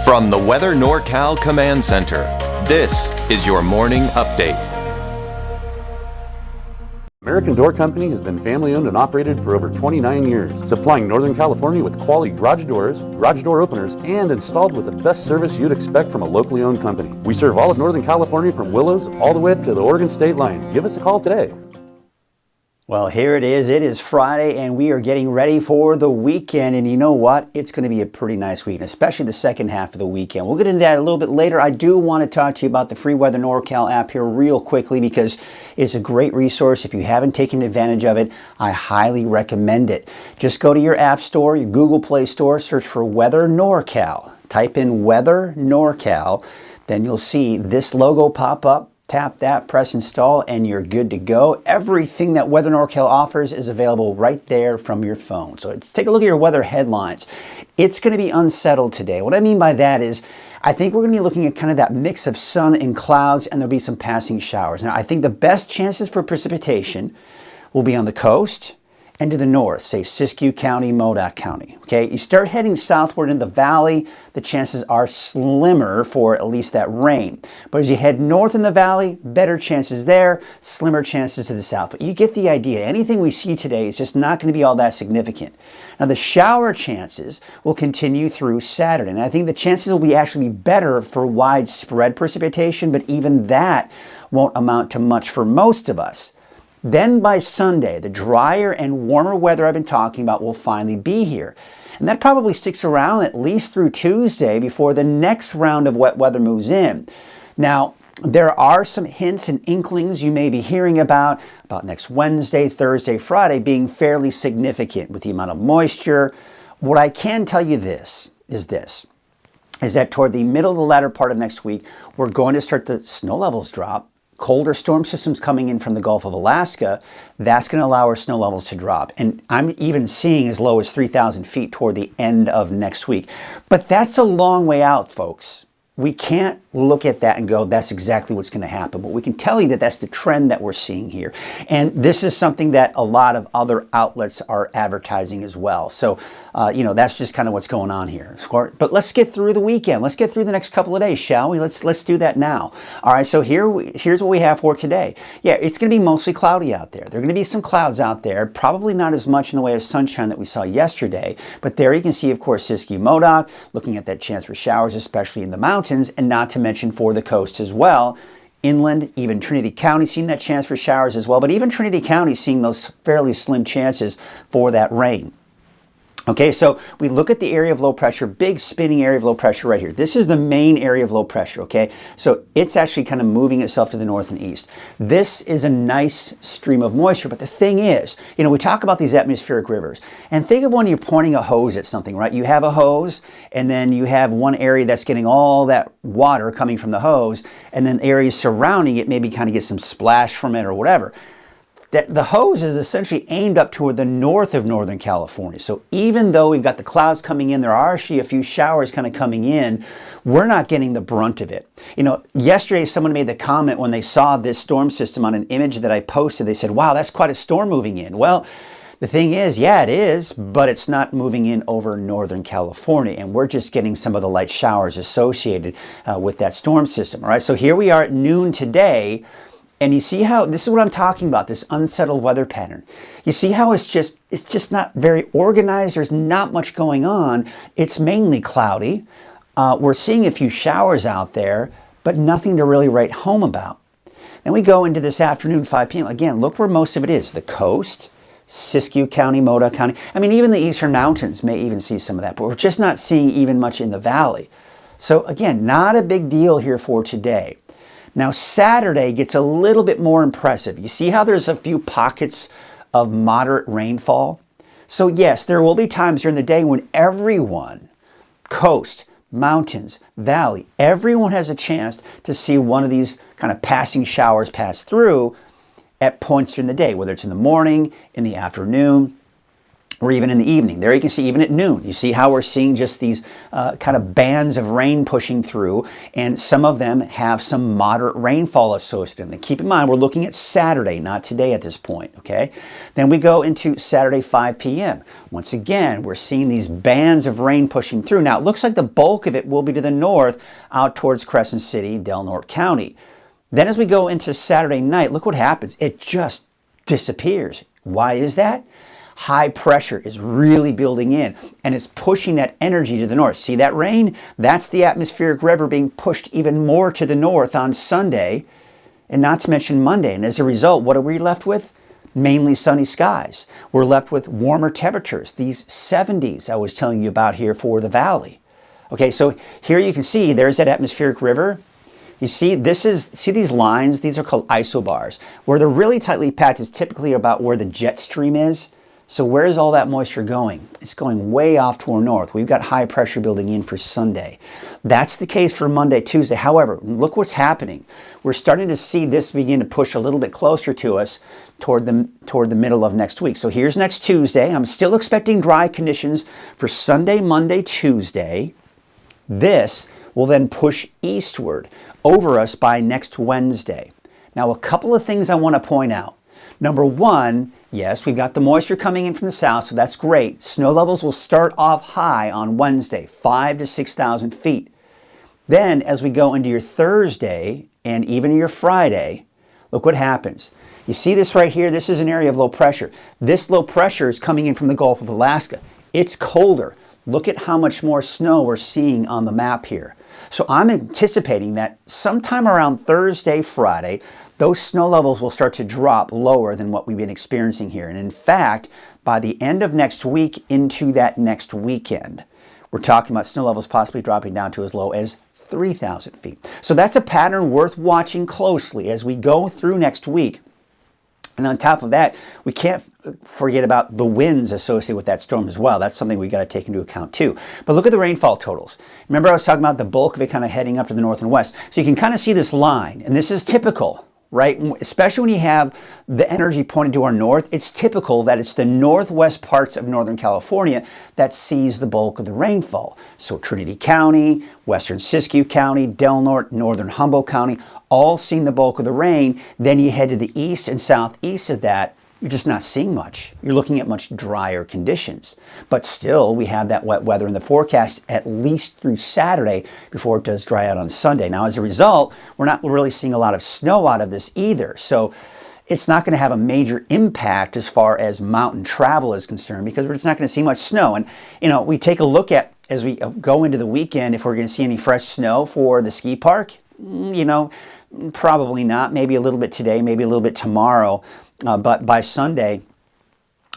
From the Weather NorCal Command Center, this is your morning update. American Door Company has been family owned and operated for over 29 years, supplying Northern California with quality garage doors, garage door openers, and installed with the best service you'd expect from a locally owned company. We serve all of Northern California from Willows all the way to the Oregon state line. Give us a call today. Well, here it is. It is Friday, and we are getting ready for the weekend. And you know what? It's going to be a pretty nice weekend, especially the second half of the weekend. We'll get into that a little bit later. I do want to talk to you about the free Weather NorCal app here real quickly because it's a great resource. If you haven't taken advantage of it, I highly recommend it. Just go to your App Store, your Google Play Store, search for Weather NorCal. Type in Weather NorCal. Then you'll see this logo pop up. Tap that, press install, and you're good to go. Everything that Weather NorCal offers is available right there from your phone. So take a look at your weather headlines. It's going to be unsettled today. What I mean by that is I think we're going to be looking at kind of that mix of sun and clouds, and there'll be some passing showers. Now, I think the best chances for precipitation will be on the coast and to the north, say Siskiyou County, Modoc County. Okay, you start heading southward in the valley, the chances are slimmer for at least that rain. But as you head north in the valley, better chances there, slimmer chances to the south. But you get the idea. Anything we see today is just not going to be all that significant. Now, the shower chances will continue through Saturday. And I think the chances will actually be better for widespread precipitation, but even that won't amount to much for most of us. Then by Sunday, the drier and warmer weather I've been talking about will finally be here. And that probably sticks around at least through Tuesday before the next round of wet weather moves in. Now, there are some hints and inklings you may be hearing about next Wednesday, Thursday, Friday being fairly significant with the amount of moisture. What I can tell you is that toward the middle of the latter part of next week, we're going to start the snow levels drop. Colder storm systems coming in from the Gulf of Alaska, that's going to allow our snow levels to drop. And I'm even seeing as low as 3,000 feet toward the end of next week. But that's a long way out, folks. We can't look at that and go, that's exactly what's going to happen. But we can tell you that that's the trend that we're seeing here. And this is something that a lot of other outlets are advertising as well. So, that's just kind of what's going on here. But let's get through the weekend. Let's get through the next couple of days, shall we? Let's do that now. All right, so here's what we have for today. Yeah, it's going to be mostly cloudy out there. There are going to be some clouds out there, probably not as much in the way of sunshine that we saw yesterday. But there you can see, of course, Siskiyou, Modoc, looking at that chance for showers, especially in the mountains, and not to mention for the coast as well. Inland, even Trinity County seeing that chance for showers as well, but even Trinity County seeing those fairly slim chances for that rain. Okay, so we look at the area of low pressure, big spinning area of low pressure right here. This is the main area of low pressure, okay? So it's actually kind of moving itself to the north and east. This is a nice stream of moisture, but the thing is, we talk about these atmospheric rivers, and think of when you're pointing a hose at something, right? You have a hose, and then you have one area that's getting all that water coming from the hose, and then areas surrounding it maybe kind of get some splash from it or whatever. That the hose is essentially aimed up toward the north of Northern California. So even though we've got the clouds coming in, there are actually a few showers kind of coming in, we're not getting the brunt of it. Yesterday someone made the comment when they saw this storm system on an image that I posted, they said, wow, that's quite a storm moving in. Well, the thing is, yeah, it is, but it's not moving in over Northern California, and we're just getting some of the light showers associated with that storm system. All right, so here we are at noon today. And you see how, this is what I'm talking about, this unsettled weather pattern. You see how it's just not very organized. There's not much going on. It's mainly cloudy. We're seeing a few showers out there, but nothing to really write home about. Then we go into this afternoon, 5 p.m. Again, look where most of it is. The coast, Siskiyou County, Modoc County. I mean, even the eastern mountains may even see some of that, but we're just not seeing even much in the valley. So again, not a big deal here for today. Now, Saturday gets a little bit more impressive. You see how there's a few pockets of moderate rainfall? So yes, there will be times during the day when everyone, coast, mountains, valley, everyone has a chance to see one of these kind of passing showers pass through at points during the day, whether it's in the morning, in the afternoon, or even in the evening. There you can see even at noon, you see how we're seeing just these kind of bands of rain pushing through, and some of them have some moderate rainfall associated in them. Keep in mind, we're looking at Saturday, not today at this point, okay? Then we go into Saturday 5 p.m. Once again, we're seeing these bands of rain pushing through. Now, it looks like the bulk of it will be to the north out towards Crescent City, Del Norte County. Then as we go into Saturday night, look what happens. It just disappears. Why is that? High pressure is really building in, and it's pushing that energy to the north. See that rain? That's the atmospheric river being pushed even more to the north on Sunday, and not to mention Monday. And as a result, what are we left with? Mainly sunny skies. We're left with warmer temperatures, these 70s I was telling you about here for the valley. Okay, so here you can see there's that atmospheric river. You see, see these lines? These are called isobars. Where they're really tightly packed is typically about where the jet stream is. So where is all that moisture going? It's going way off toward north. We've got high pressure building in for Sunday. That's the case for Monday, Tuesday. However, look what's happening. We're starting to see this begin to push a little bit closer to us toward the middle of next week. So here's next Tuesday. I'm still expecting dry conditions for Sunday, Monday, Tuesday. This will then push eastward over us by next Wednesday. Now, a couple of things I want to point out. Number one, yes, we've got the moisture coming in from the south, so that's great. Snow levels will start off high on Wednesday, 5,000 to 6,000 feet. Then, as we go into your Thursday and even your Friday, look what happens. You see this right here? This is an area of low pressure. This low pressure is coming in from the Gulf of Alaska. It's colder. Look at how much more snow we're seeing on the map here. So I'm anticipating that sometime around Thursday, Friday, those snow levels will start to drop lower than what we've been experiencing here. And in fact, by the end of next week into that next weekend, we're talking about snow levels possibly dropping down to as low as 3,000 feet. So that's a pattern worth watching closely as we go through next week. And on top of that, we can't forget about the winds associated with that storm as well. That's something we've got to take into account too. But look at the rainfall totals. Remember I was talking about the bulk of it kind of heading up to the north and west. So you can kind of see this line, and this is typical, right? Especially when you have the energy pointed to our north, it's typical that it's the northwest parts of Northern California that sees the bulk of the rainfall. So Trinity County, Western Siskiyou County, Del Norte, Northern Humboldt County, all seeing the bulk of the rain. Then you head to the east and southeast of that, you're just not seeing much. You're looking at much drier conditions. But still, we have that wet weather in the forecast at least through Saturday before it does dry out on Sunday. Now, as a result, we're not really seeing a lot of snow out of this either. So it's not going to have a major impact as far as mountain travel is concerned because we're just not going to see much snow. And, we take a look at, as we go into the weekend, if we're going to see any fresh snow for the ski park, probably not. Maybe a little bit today, maybe a little bit tomorrow. But by Sunday,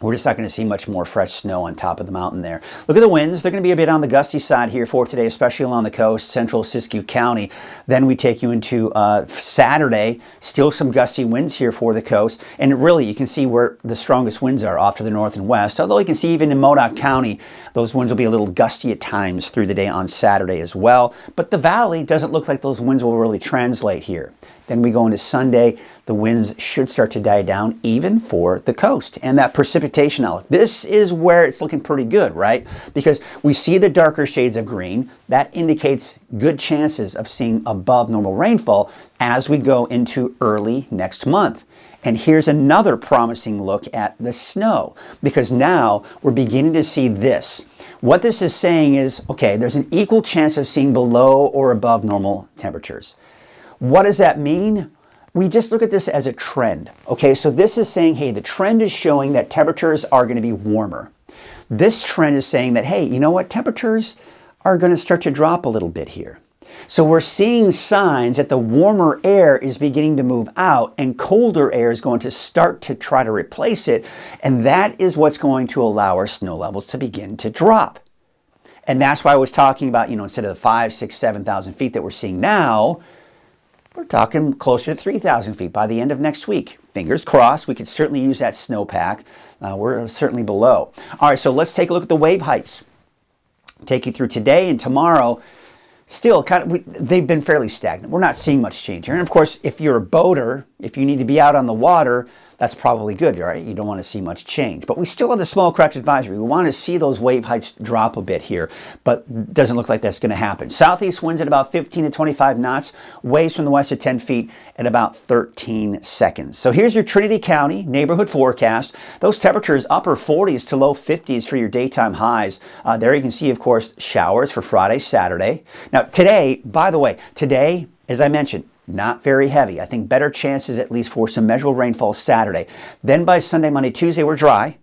we're just not going to see much more fresh snow on top of the mountain there. Look at the winds. They're going to be a bit on the gusty side here for today, especially along the coast, central Siskiyou County. Then we take you into Saturday, still some gusty winds here for the coast. And really, you can see where the strongest winds are off to the north and west. Although you can see even in Modoc County, those winds will be a little gusty at times through the day on Saturday as well. But the valley doesn't look like those winds will really translate here. Then we go into Sunday, the winds should start to die down even for the coast. And that precipitation outlook, this is where it's looking pretty good, right? Because we see the darker shades of green. That indicates good chances of seeing above normal rainfall as we go into early next month. And here's another promising look at the snow, because now we're beginning to see this. What this is saying is, okay, there's an equal chance of seeing below or above normal temperatures. What does that mean? We just look at this as a trend. Okay, so this is saying, hey, the trend is showing that temperatures are going to be warmer. This trend is saying that, hey, you know what? Temperatures are going to start to drop a little bit here. So we're seeing signs that the warmer air is beginning to move out and colder air is going to start to try to replace it. And that is what's going to allow our snow levels to begin to drop. And that's why I was talking about, instead of the 5,000, 6,000, 7,000 feet that we're seeing now, we're talking closer to 3,000 feet by the end of next week. Fingers crossed, we could certainly use that snowpack. We're certainly below. All right, so let's take a look at the wave heights. Take you through today and tomorrow. Still, they've been fairly stagnant. We're not seeing much change here. And of course, if you're a boater, if you need to be out on the water, that's probably good, right? You don't want to see much change. But we still have the small craft advisory. We want to see those wave heights drop a bit here, but doesn't look like that's going to happen. Southeast winds at about 15 to 25 knots, waves from the west at 10 feet at about 13 seconds. So here's your Trinity County neighborhood forecast. Those temperatures upper 40s to low 50s for your daytime highs. There you can see, of course, showers for Friday, Saturday. Now today, by the way, today, as I mentioned, not very heavy. I think better chances at least for some measurable rainfall Saturday. Then by Sunday, Monday, Tuesday, we're dry.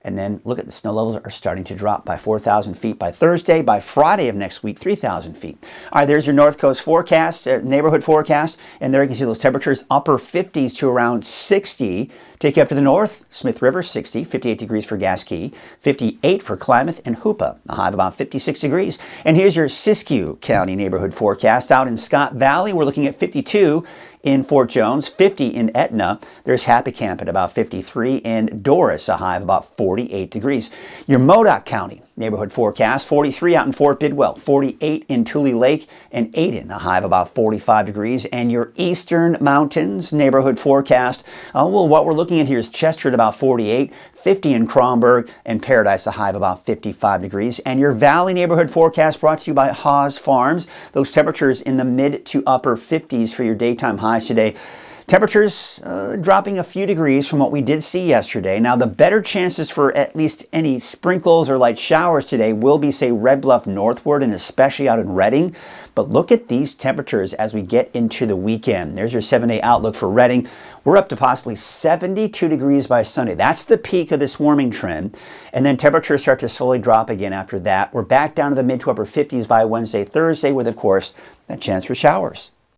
And then look at the snow levels are starting to drop by 4,000 feet by Thursday. By Friday of next week, 3,000 feet. All right, there's your North Coast forecast, neighborhood forecast. And there you can see those temperatures upper 50s to around 60. Take you up to the north, Smith River, 60, 58 degrees for Gasquet, 58 for Klamath and Hoopa, a high of about 56 degrees. And here's your Siskiyou County neighborhood forecast. Out in Scott Valley, we're looking at 52 in Fort Jones, 50 in Etna. There's Happy Camp at about 53, and Doris, a high of about 48 degrees. Your Modoc County neighborhood forecast, 43 out in Fort Bidwell, 48 in Tule Lake, and Aden, a high of about 45 degrees. And your Eastern Mountains neighborhood forecast, well, what we're looking at here is Chester at about 48, 50 in Kronberg, and Paradise, a high of about 55 degrees. And your Valley neighborhood forecast brought to you by Haas Farms. Those temperatures in the mid to upper 50s for your daytime highs today. Temperatures dropping a few degrees from what we did see yesterday. Now, the better chances for at least any sprinkles or light showers today will be, say, Red Bluff northward and especially out in Redding. But look at these temperatures as we get into the weekend. There's your 7-day outlook for Redding. We're up to possibly 72 degrees by Sunday. That's the peak of this warming trend. And then temperatures start to slowly drop again after that. We're back down to the mid to upper 50s by Wednesday, Thursday with, of course, that chance for showers.